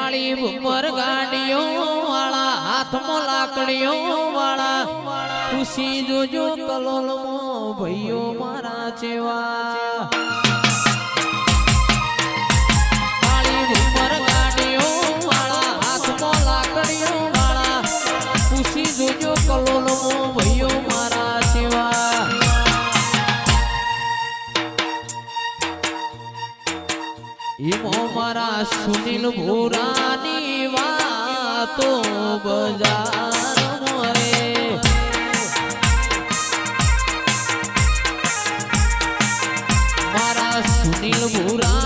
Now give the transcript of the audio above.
કાળી ભૂમર ગાડીઓ વાળા હાથમાં લાકડીઓ વાળા ખુશી જોજો કલોલમાં ભાઈઓ મારા ચેવા કાળી ભૂમર ગાડીઓ વાળા હાથમાં લાકડીઓ વાળા ખુશી જોજો કલોલમાં ભાઈઓ મારા ચેવા ઈમો મારા સુનિલ ભૂરાની વાતો બજાર મોરે મારા સુનિલ ભૂરા